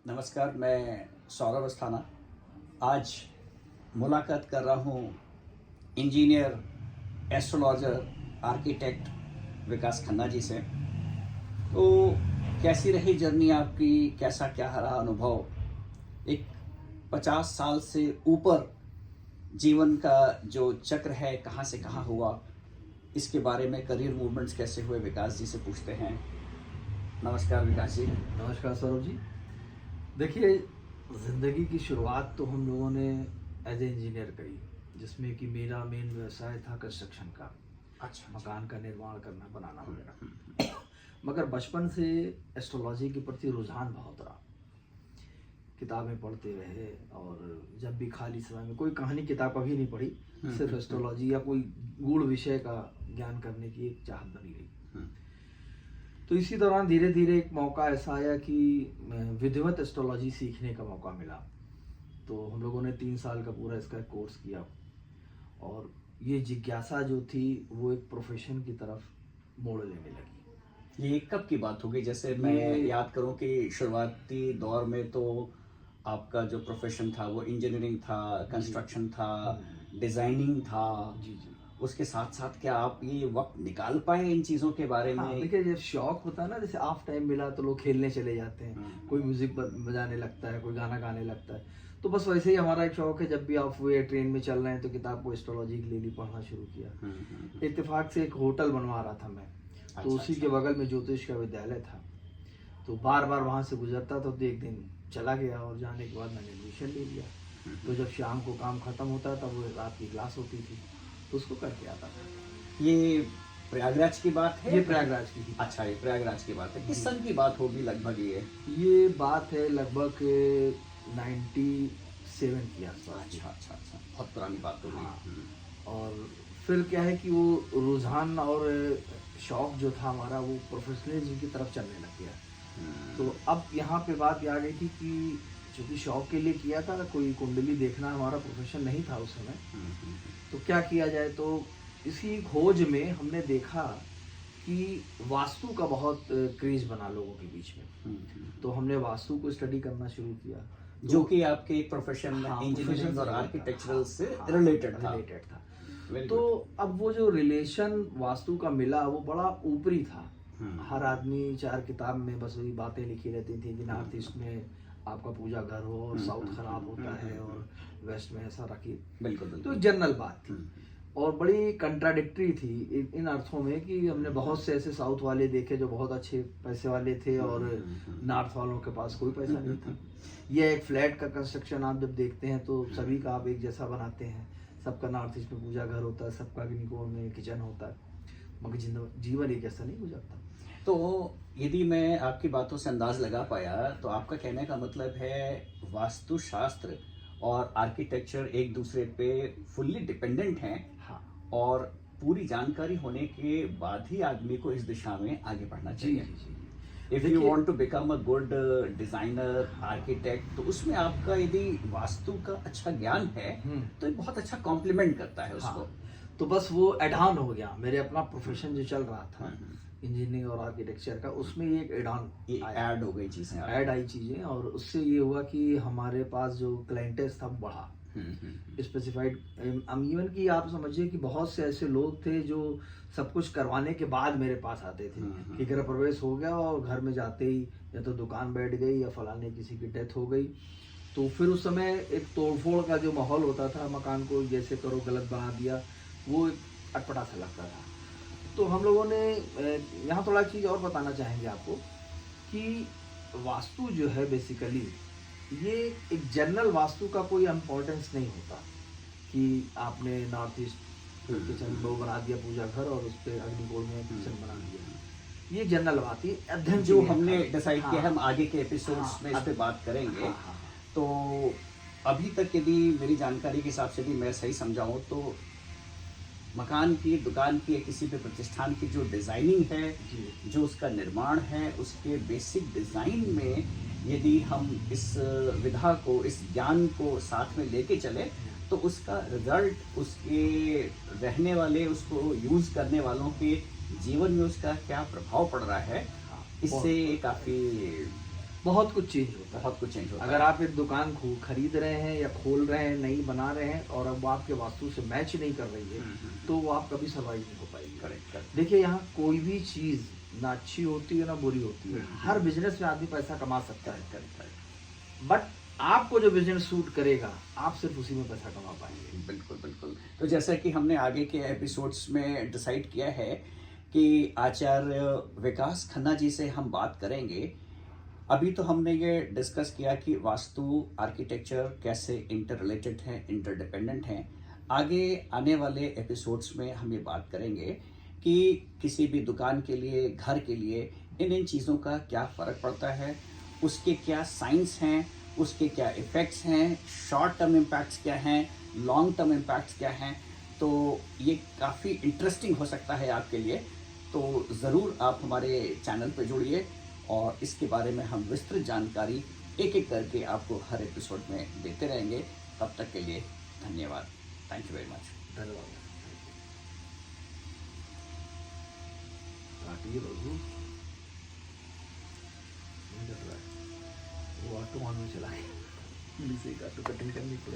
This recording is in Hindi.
नमस्कार, मैं सौरभ अस्थाना। आज मुलाकात कर रहा हूँ इंजीनियर, एस्ट्रोलॉजर, आर्किटेक्ट विकास खन्ना जी से। तो कैसी रही जर्नी आपकी, कैसा क्या रहा अनुभव? एक 50 साल से ऊपर जीवन का जो चक्र है, कहाँ से कहाँ हुआ, इसके बारे में करियर मूवमेंट्स कैसे हुए, विकास जी से पूछते हैं। नमस्कार विकास जी। नमस्कार सौरभ जी। देखिए, ज़िंदगी की शुरुआत तो हम लोगों ने एज ए इंजीनियर करी, जिसमें कि मेरा मेन व्यवसाय था कंस्ट्रक्शन का। अच्छा, मकान का निर्माण करना, बनाना वगैरह। मगर बचपन से एस्ट्रोलॉजी के प्रति रुझान बहुत रहा। किताबें पढ़ते रहे और जब भी खाली समय में कोई कहानी किताब कभी नहीं पढ़ी, सिर्फ एस्ट्रोलॉजी या कोई गूढ़ विषय का ज्ञान करने की एक चाहत बनी रही। तो इसी दौरान धीरे धीरे एक मौका ऐसा आया कि विधिवत एस्ट्रोलॉजी सीखने का मौका मिला। तो हम लोगों ने 3 साल का पूरा इसका कोर्स किया और ये जिज्ञासा जो थी वो एक प्रोफेशन की तरफ मोड़ लेने लगी। ये कब की बात होगी? जैसे मैं याद करूं कि शुरुआती दौर में तो आपका जो प्रोफेशन था वो इंजीनियरिंग था, कंस्ट्रक्शन था, डिजाइनिंग था। जी जी। उसके साथ साथ क्या आप ये वक्त निकाल पाए इन चीज़ों के बारे हाँ, में? देखिए, जब शौक होता है ना, जैसे ऑफ टाइम मिला तो लोग खेलने चले जाते हैं, कोई म्यूजिक बजाने लगता है, कोई गाना गाने लगता है। तो बस वैसे ही हमारा एक शौक है, जब भी आप हुए ट्रेन में चल रहे हैं तो किताब को एस्ट्रोलॉजी की ले ली, पढ़ना शुरू किया। इत्तेफाक से एक होटल बनवा रहा था मैं, तो उसी के बगल में ज्योतिष का विद्यालय था। तो बार बार वहाँ से गुजरता था, तो एक दिन चला गया और जाने के बाद मैंने एडमिशन ले लिया। तो जब शाम को काम खत्म होता था, वो रात की क्लास होती थी, तो उसको करके आता था। ये प्रयागराज की बात है? ये प्रयागराज की थी। अच्छा, ये प्रयागराज की बात है। किस सन की बात होगी लगभग? ये बात है लगभग 97 की आसपास। अच्छा अच्छा अच्छा, बहुत पुरानी बात होगी। हाँ। और फिर क्या है कि वो रुझान और शौक जो था हमारा, वो प्रोफेशनलिज्म की तरफ चलने लग गया। तो अब यहाँ पे बात आ गई थी कि चूंकि शौक के लिए किया था, कोई कुंडली देखना हमारा प्रोफेशन नहीं था उस समय, तो क्या किया जाए। तो इसी खोज में हमने देखा कि वास्तु का बहुत क्रेज बना लोगों के बीच में। तो हमने वास्तु को स्टडी करना शुरू किया, जो कि आपके एक प्रोफेशन में हाँ, इंजीनियरिंग और से आर्किटेक्चरल से हाँ, रिलेटेड था। था। तो अब वो जो रिलेशन वास्तु का मिला, वो बड़ा ऊपरी था। हर आदमी 4 किताब में बस वही बातें लिखी रहती थी कि नॉर्थ ईस्ट में आपका पूजा घर हो और साउथ खराब होता है और वेस्ट में ऐसा रखिए। बिल्कुल। तो जनरल बात थी और बड़ी कंट्राडिक्टरी थी इन अर्थों में कि हमने बहुत से ऐसे साउथ वाले देखे जो बहुत अच्छे पैसे वाले थे और नॉर्थ वालों के पास कोई पैसा नहीं था। यह एक फ्लैट का कंस्ट्रक्शन आप जब देखते हैं तो सभी का आप एक जैसा बनाते हैं, सबका नॉर्थ ईस्ट में पूजा घर होता है, सबका अग्निकोण में किचन होता है, मगर जीवन एक ऐसा नहीं गुजरता। तो यदि मैं आपकी बातों से अंदाज लगा पाया, तो आपका कहने का मतलब है वास्तुशास्त्र और आर्किटेक्चर एक दूसरे पे फुल्ली डिपेंडेंट हैं। हाँ। और पूरी जानकारी होने के बाद ही आदमी को इस दिशा में आगे बढ़ना चाहिए। If you want to become a good designer, architect, तो उसमें आपका यदि वास्तु का अच्छा ज्ञान है तो ये बहुत अच्छा कॉम्प्लीमेंट करता है उसको। हाँ। तो बस वो एड ऑन हो गया। मेरे अपना प्रोफेशन जो चल रहा था इंजीनियरिंग और आर्किटेक्चर का, उसमें ये एक ऐड हो गई चीजें, ऐड आई चीजें, और उससे ये हुआ कि हमारे पास जो क्लाइंटेज था बढ़ा। स्पेसिफाइड इवन कि आप समझिए कि बहुत से ऐसे लोग थे जो सब कुछ करवाने के बाद मेरे पास आते थे कि गृह प्रवेश हो गया और घर में जाते ही या तो दुकान बैठ गई या फलाने किसी की डेथ हो गई। तो फिर उस समय एक तोड़फोड़ का जो माहौल होता था, मकान को जैसे करो गलत बना दिया, वो अटपटा सा लगता था। तो हम लोगों ने यहाँ थोड़ा चीज़ और बताना चाहेंगे आपको कि वास्तु जो है बेसिकली ये एक जनरल वास्तु का कोई इम्पोर्टेंस नहीं होता कि आपने नॉर्थ ईस्ट किचन वो बना दिया पूजा घर और उस पर अग्निकोण में किचन बना दिया। ये जनरल बात है, अध्ययन जो हमने डिसाइड किया, हम आगे के एपिसोड्स में इस पे बात करेंगे। तो अभी तक यदि मेरी जानकारी के हिसाब से भी मैं सही समझाऊं तो मकान की, दुकान की, किसी भी प्रतिष्ठान की जो डिज़ाइनिंग है, जो उसका निर्माण है, उसके बेसिक डिज़ाइन में यदि हम इस विधा को, इस ज्ञान को साथ में लेके चले तो उसका रिजल्ट, उसके रहने वाले, उसको यूज़ करने वालों के जीवन में उसका क्या प्रभाव पड़ रहा है, इससे काफ़ी बहुत कुछ चेंज होता है। बहुत कुछ चेंज होता अगर आप एक दुकान खरीद रहे हैं या खोल रहे हैं, नई बना रहे हैं और अब वो आपके वास्तु से मैच नहीं कर रही है, तो वो आप कभी सर्वाइव नहीं हो पाएगी। करेक्ट। देखिए यहाँ कोई भी चीज़ ना अच्छी होती है ना बुरी होती है। हर बिजनेस में आदमी पैसा कमा सकता है, करेक्ट। बट आपको जो बिजनेस सूट करेगा आप सिर्फ उसी में पैसा कमा पाएंगे। बिल्कुल। तो जैसा कि हमने आगे के एपिसोड्स में डिसाइड किया है कि आचार्य विकास खन्ना जी से हम बात करेंगे। अभी तो हमने ये डिस्कस किया कि वास्तु आर्किटेक्चर कैसे इंटर रिलेटेड है, इंटरडिपेंडेंट हैं। आगे आने वाले एपिसोड्स में हम ये बात करेंगे कि किसी भी दुकान के लिए, घर के लिए इन चीज़ों का क्या फ़र्क पड़ता है, उसके क्या साइंस हैं, उसके क्या इफ़ेक्ट्स हैं, शॉर्ट टर्म इम्पैक्ट्स क्या हैं, लॉन्ग टर्म इम्पैक्ट्स क्या हैं। तो ये काफ़ी इंटरेस्टिंग हो सकता है आपके लिए। तो ज़रूर आप हमारे चैनल पर जुड़िए और इसके बारे में हम विस्तृत जानकारी एक एक करके आपको हर एपिसोड में देते रहेंगे। तब तक के लिए धन्यवाद। Thank you very much. धन्यवाद। काटिए बाबू, नहीं कर रहा है वो ऑटो ऑन में चला गया। पुलिस से काटो, कटिंग करनी पड़ेगी।